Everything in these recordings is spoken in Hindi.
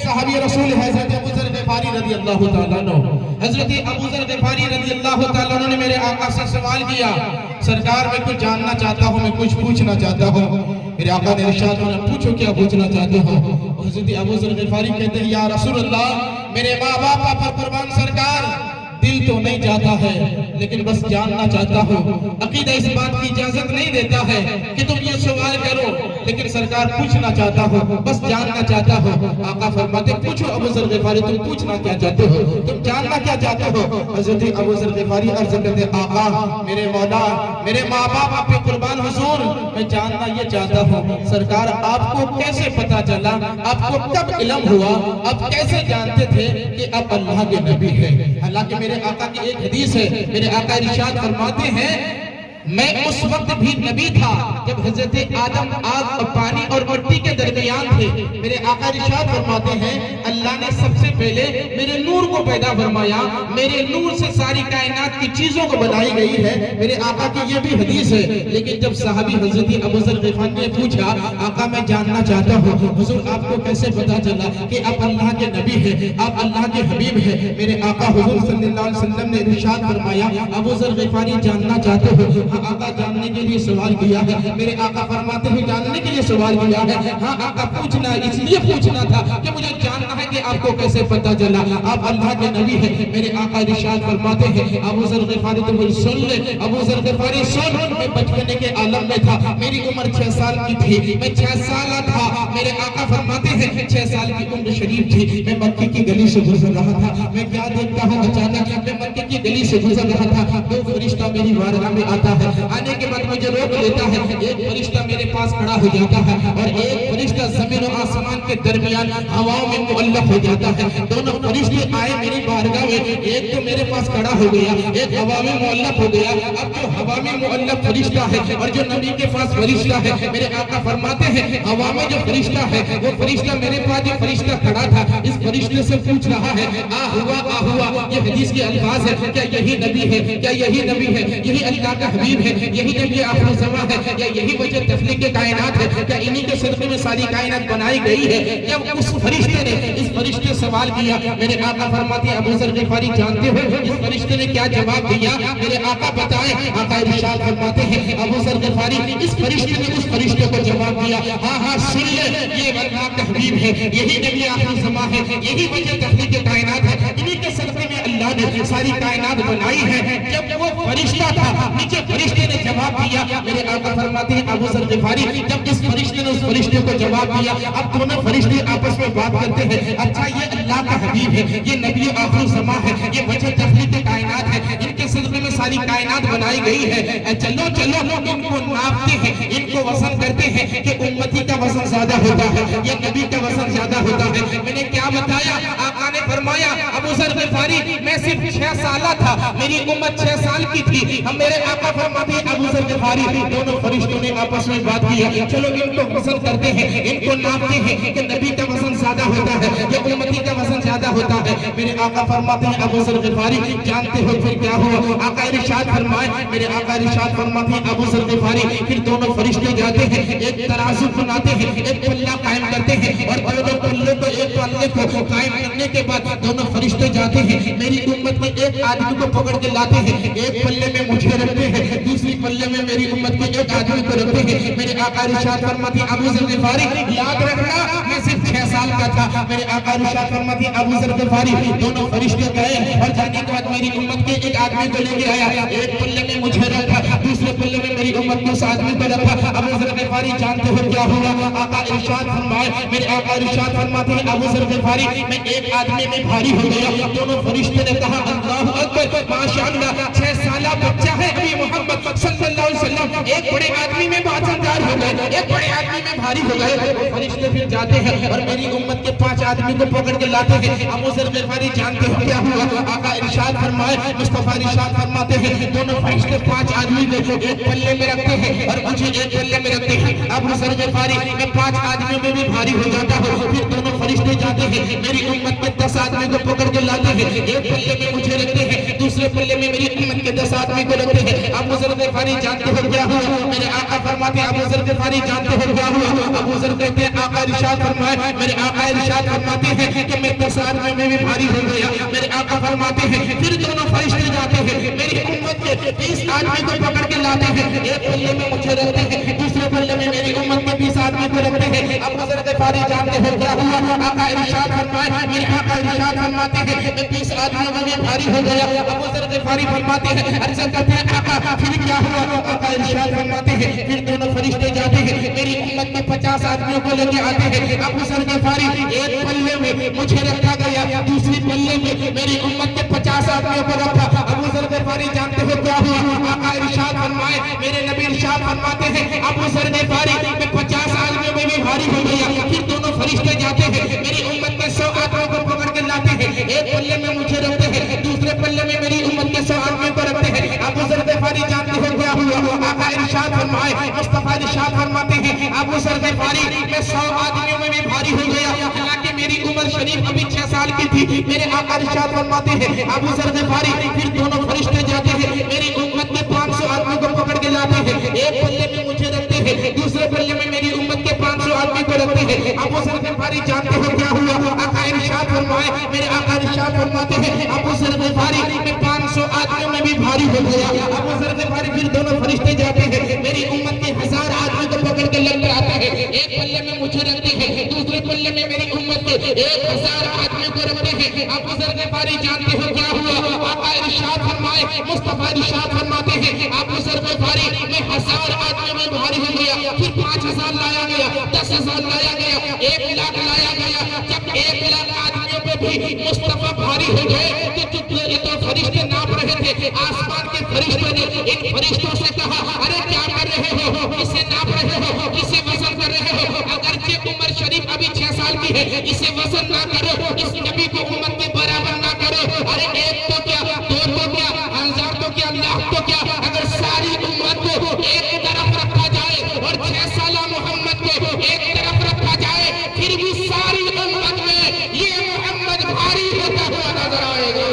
सहाबी रसूल हज़रत अबू ज़र ग़िफ़ारी रज़ियल्लाहु ताला अन्हु, हज़रत अबू ज़र ग़िफ़ारी रज़ियल्लाहु ताला अन्हु ने मेरे आका से सवाल किया, सरकार मैं कुछ जानना चाहता हूँ, मैं कुछ पूछना चाहता हूँ। मेरे आका ने इरशाद फरमाया, पूछो क्या पूछना चाहते हो। हज़रत अबू ज़र ग़िफ़ारी कहते हैं, या रसूल अल्लाह, मेरे माँ बाप पर कुर्बान सरकार, दिल तो नहीं चाहता है लेकिन बस जानना चाहता हूँ। अकीदा इस बात की इजाजत नहीं देता है कि तुम ये सवाल करो, लेकिन सरकार पूछना चाहता हो, बस जानना चाहता हो। आका फरमाते, पूछो अबू ज़र ग़िफ़ारी, तुम पूछना क्या चाहते हो, तुम जानना क्या चाहते हो। हज़रत अबू ज़र ग़िफ़ारी अर्ज़ करते, आका मेरे मौला, मेरे माँ बाप आप पे कुर्बान हुजूर, मैं जानना ये चाहता हूँ, सरकार आपको कैसे पता चला, आपको कब इल्म हुआ, आप कैसे जानते थे कि आप अल्लाह के नबी हैं। हालांकि मेरे आका की एक हदीस है, मेरे आका इरशाद फरमाते हैं, मैं उस वक्त भी नबी था जब हज़रत आदम आग और पानी और मिट्टी के दरमियान थे। मेरे आका इरशाद फरमाते हैं, अल्लाह ने सबसे पहले मेरे नूर को पैदा फरमाया, मेरे नूर से सारी कायनात की चीजों को बनाई गई है। मेरे आका की ये भी हदीस है। लेकिन जब सहाबी हज़रत अबू ज़र ग़िफ़ारी ने पूछा, आका मैं जानना चाहता हूँ, हुज़ूर आपको कैसे पता चला कि आप अल्लाह के नबी हैं, आप अल्लाह के हबीब हैं। मेरे आका हुज़ूर सल्लल्लाहु अलैहि वसल्लम ने इरशाद फरमाया, अबू ज़र ग़िफ़ारी जानना चाहते हो। आका जानने के लिए सवाल किया है। मेरे आका फरमाते हैं, जानने के लिए सवाल किया है। हाँ आका, पूछना इसलिए पूछना था कि मुझे जानना है कि आपको कैसे पता चला आप अल्लाह के नबी हैं। मेरे आका इरशाद फरमाते हैं, अबू ज़र ग़िफ़ारी तुम सुन ले, अबू ज़र ग़िफ़ारी सुन, मैं बचपने के आलम में था, मेरी उम्र 6 साल की थी, मैं 6 साल था। मेरे आका फरमाते हैं 6 साल की उम्र शरीफ थी, मैं मक्के की गली से गुजर रहा था। मैं क्या देखता हूँ, अचानक मैं मक्के की गली से गुजर रहा था, दो फरिश्ता मेरी बारगाह में आता है। आने के बाद मुझे रोक लेता है, एक फरिश्ता मेरे पास खड़ा हो जाता है और एक फरिश्ता जमीन और आसमान के दरमियान हवाओं में मुअल्लक़ हो जाता है। दोनों फरिश्ते आए मेरी बारगाह में, एक तो मेरे पास खड़ा हो गया, एक हवा में मुअल्लक़ हो गया। अब जो हवा में मुअल्लक़ फरिश्ता है और जो नबी के पास फरिश्ता है, मेरे आका फरमाते हैं, हवा में जो फरिश्ता है वो फरिश्ता मेरे पास जो फरिश्ता खड़ा था, इस फरिश्ते से पूछ रहा है, आ हुआ, ये हदीस के अल्फाज है, क्या यही नबी है, क्या यही नबी है, यही अल्लाह का हबीब है, यही नबी आखिर ज़मा है, या यही वजह तख्लीक़ के कायनात है, क्या इन्हीं के सदक़े में सारी कायनात बनाई गई है। जब उस फरिश्ते ने इस फरिश्ते सवाल किया, मेरे आका फरमाते हैं, अबू ज़र ग़िफ़ारी जानते हो इस फरिश्ते ने क्या जवाब दिया? मेरे आका बताएं। आका इरशाद फरमाते हैं, अबू ज़र ग़िफ़ारी इस फरिश्ते ने उस फरिश्ते को जवाब दिया, हाँ सुन ले, ये अल्लाह का हबीब है, यही नबी आखिर ज़मा है, यही वजह तख्लीक़ के कायनात है, इन्हीं के सदक़े में अल्लाह ने सारी कायनात बनाई है। जब वो फरिश्ता था, नीचे फरिश्ते ने जवाब दिया। मेरे आका फरमाते हैं, अबू ज़र ग़िफ़ारी जब इस फरिश्ते ने उस फरिश्ते को जवाब दिया, अब दोनों फरिश्ते आपस में बात करते हैं, अच्छा ये अल्लाह का हबीब है, ये नबी आखिर ज़मा है, ये वजह तख्लीक़ के कायनात है, इनके सदक़े में सारी कायनात बनाई गई है। चलो चलो इनको नापते हैं, इनको वज़न करते हैं कि उम्मती का वज़न ज्यादा होता है या नबी का वज़न ज्यादा होता है। मैंने क्या बताया? आका ने फरमाया, अबू ज़र ग़िफ़ारी मैं सिर्फ 6 साल था, मेरी उम्र 6 साल की थी। हम मेरे आका फरमाते हैं, अबू ज़र ग़िफ़ारी दोनों फरिश्तों ने आपस में बात की, चलो इनको वज़न करते हैं, इनको नापते हैं कि नबी का वज़न ज्यादा होता है या उम्मती का वज़न ज्यादा होता है। मेरे आका फरमाते हैं, अबू ज़र ग़िफ़ारी जानते हो फिर क्या हुआ? आका इरशाद फरमाए, मेरे आका इरशाद फरमाते हैं, अबू ज़र ग़िफ़ारी फिर दोनों फरिश्ते जाते हैं, एक तराजू बनाते हैं, एक पल्ला कायम करते हैं और दोनों पल्ले को एक पल्ले को कायम करने के बाद दोनों फरिश्ते जाते हैं, मेरी उम्मत के एक आदमी को पकड़ के लाते हैं, एक पल्ले में मुझे रखते हैं, दूसरी पल्ले में मेरी उम्मत के एक आदमी को रखते हैं। मेरे आका इरशाद फरमाते हैं, अबू ज़र ग़िफ़ारी याद रखना मैं सिर्फ 6 साल का था। मेरे आका इरशाद फरमाते हैं, अबू ज़र ग़िफ़ारी दोनों फरिश्ते गए और जाने के बाद मेरी उम्मत के एक आदमी को लेके आया, एक पल्ले में मुझे रखा, दूसरे पल्ले में मेरी उम्मत के उस आदमी को रखा। अबू ज़र ग़िफ़ारी जानते हो क्या हुआ? आका इरशाद फरमाए, मेरे आका इरशाद फरमाते हैं, अबू ज़र ग़िफ़ारी मैं एक आदमी में भारी हो गया। दोनों फरिश्ते ने कहा, अल्लाहु अकबर, माशाअल्लाह, 6 साला बच्चा है अभी मोहम्मद सल्लल्लाहु अलैहि वसल्लम, एक बड़े आदमी में बाज़ार हो गए, एक बड़े आदमी में भारी हो गए। वो फरिश्ते फिर जाते हैं और मेरी उम्मत के 5 आदमी को पकड़ के लाते हैं। अबू ज़र ग़िफ़ारी जानते हो क्या हुआ? आका इरशाद फरमाए, मुस्तफ़ा इरशाद फरमाते हैं, दोनों फरिश्ते 5 आदमी को एक पल्ले में रखते हैं और मुझे एक पल्ले में रखते हैं। अबू ज़र ग़िफ़ारी मैं 5 आदमियों में भी भारी हो जाता हूँ। फिर दोनों फरिश्ते जाते हैं, मेरी उम्मत के 10 आदमी को पकड़ के लाते हैं, एक पल्ले में मुझे रखते हैं, दूसरे पल्ले में मेरी उम्मत के 10 आदमी को रखते हैं। अबू अबू ज़र ग़िफ़ारी जानते हो क्या हुआ? मेरे आका फरमाते हैं, अबू ज़र ग़िफ़ारी जानते हो क्या हुआ? अबू ज़र कहते हैं, आका इरशाद फरमाए, मेरे आका इरशाद फरमाते हैं कि मैं 10 आदमियों में भी भारी हो गया। मेरे आका फरमाते हैं, फिर दोनों फरिश्ते जाते हैं, मेरी उम्मत के 20 आदमी को पकड़ के लाते हैं, एक पल्ले में मुझे रखते हैं, दूसरे पल्ले में मेरी उम्मत के 20 आदमी को रखते हैं। अबू ज़र ग़िफ़ारी जानते हो क्या हुआ? आका इरशाद फरमाए, मेरे आका इरशाद फरमाते हैं, मैं 20 आदमियों में भी भारी हो गया। अबू ज़र ग़िफ़ारी फरमाते हैं, अर्ज़ करते हैं, आका फिर क्या हुआ? आका इरशाद फरमाते हैं, फिर दोनों फरिश्ते जाते हैं, मेरी उम्मत के 50 आदमियों को लेके आते हैं। अबू ज़र ग़िफ़ारी एक पल्ले में मुझे रखा गया, दूसरी पल्ले में मेरी उम्मत के 50 आदमियों को रखा। अबू ज़र ग़िफ़ारी जानते हो क्या हुआ? आका इरशाद फरमाए, मेरे नबी इरशाद फरमाते हैं, अबू ज़र ग़िफ़ारी मैं 50 आदमियों में भी भारी हो गया। फिर दोनों फरिश्ते जाते हैं, मेरी उम्मत के 100 आदमियों को पकड़ के लाते हैं, एक पल्ले में मुझे रखते हैं, दूसरे पल्ले में मेरी उम्मत के 100 आदमियों को रखते हैं। अबू ज़र ग़िफ़ारी जानते हो क्या हुआ? आका इरशाद फरमाए, मुस्तफ़ा इरशाद फरमाते हैं, अबू ज़र ग़िफ़ारी मैं 100 आदमियों में भी भारी हो गया, हालांकि मेरी उम्र शरीफ अभी 6 साल की थी। मेरे आका इरशाद फरमाते हैं, अबू ज़र ग़िफ़ारी फिर दोनों फरिश्ते जाते हैं, मेरी उम्मत के 500 आदमियों को पकड़ के लाते हैं, एक पल्ले में मुझे रखते हैं, दूसरे पल्ले में मेरी उम्मत के 500 आदमी को रखते हैं। अबू ज़र ग़िफ़ारी जानते हो क्या हुआ? आका इरशाद फरमाए, मेरे आका इरशाद फरमाते हैं, अबू ज़र ग़िफ़ारी मैं 500 आदमियों में भी भारी हो गया। अबू ज़र ग़िफ़ारी फिर दोनों फरिश्ते जाते हैं, मेरी उम्मत के 1000 आदमी को पकड़ के लेकर आते हैं, एक पल्ले में मुझे रखते हैं, दूसरे पल्ले में मेरी उम्मत के 1000 आदमियों को रखते हैं। अबू ज़र ग़िफ़ारी जानते हो क्या हुआ? आका इरशाद फरमाए, मुस्तफ़ा इरशाद फरमाते हैं, अबू ज़र ग़िफ़ारी मैं 1000 आदमियों में भारी हो गया। फिर 5000 लाया गया, 10,000 लाया गया, 1 लाख लाया गया। जब 1 लाख आदमियों पे भी मुस्तफ़ा भारी हो गए तो ये तो फरिश्ते नाप रहे थे। आसमान के फरिश्तों ने इन फरिश्तों से कहा, अरे क्या कर रहे हो? किसे नाप रहे हो? किसे वज़न कर रहे हो? अगरचे उम्र शरीफ अभी 6 साल की है, इसे वज़न ना करो, इस नबी को उम्मत के बराबर ना करो। अरे 1 तो क्या, 2 तो क्या, 1000 तो क्या, लाख तो क्या, अगर सारी उम्मत को एक तरफ रखा जाए और 6 साल मोहम्मद को एक तरफ रखा जाए, फिर भी सारी उम्मत में ये मोहम्मद भारी होता हुआ नजर आएगा।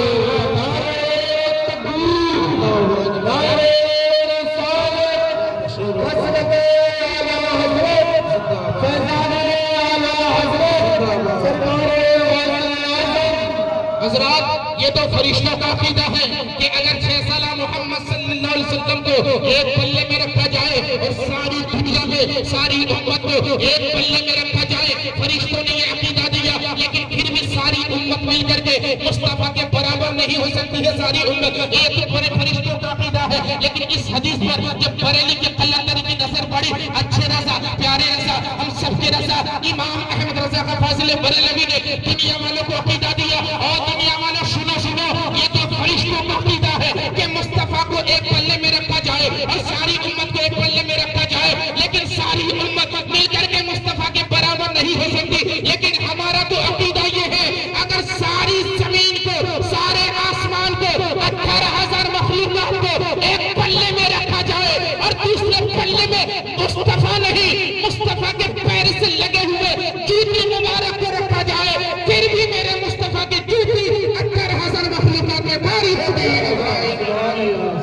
हज़रात, ये तो फरिश्तों का अकीदा है कि अगर 6 साल मोहम्मद सल्लल्लाहु अलैहि वसल्लम को एक पल्ले में रखा जाए और सारी दुनिया में सारी उम्मत को एक पल्ले में रखा जाए, फरिश्तों ने ये अकीदा दिया, लेकिन फिर भी सारी उम्मत मिल करके मुस्तफा के बराबर नहीं हो सकती है। सारी उम्मत एक तो बड़े फरिश्तों का अकीदा है, लेकिन इस हदीस पर जब बरेली के कलंदर की नजर पड़ी, अच्छे रज़ा, प्यारे रज़ा, हम सबके रज़ा, इमाम अहमद रज़ा का फाज़िल बरेलवी ने दुनिया वालों को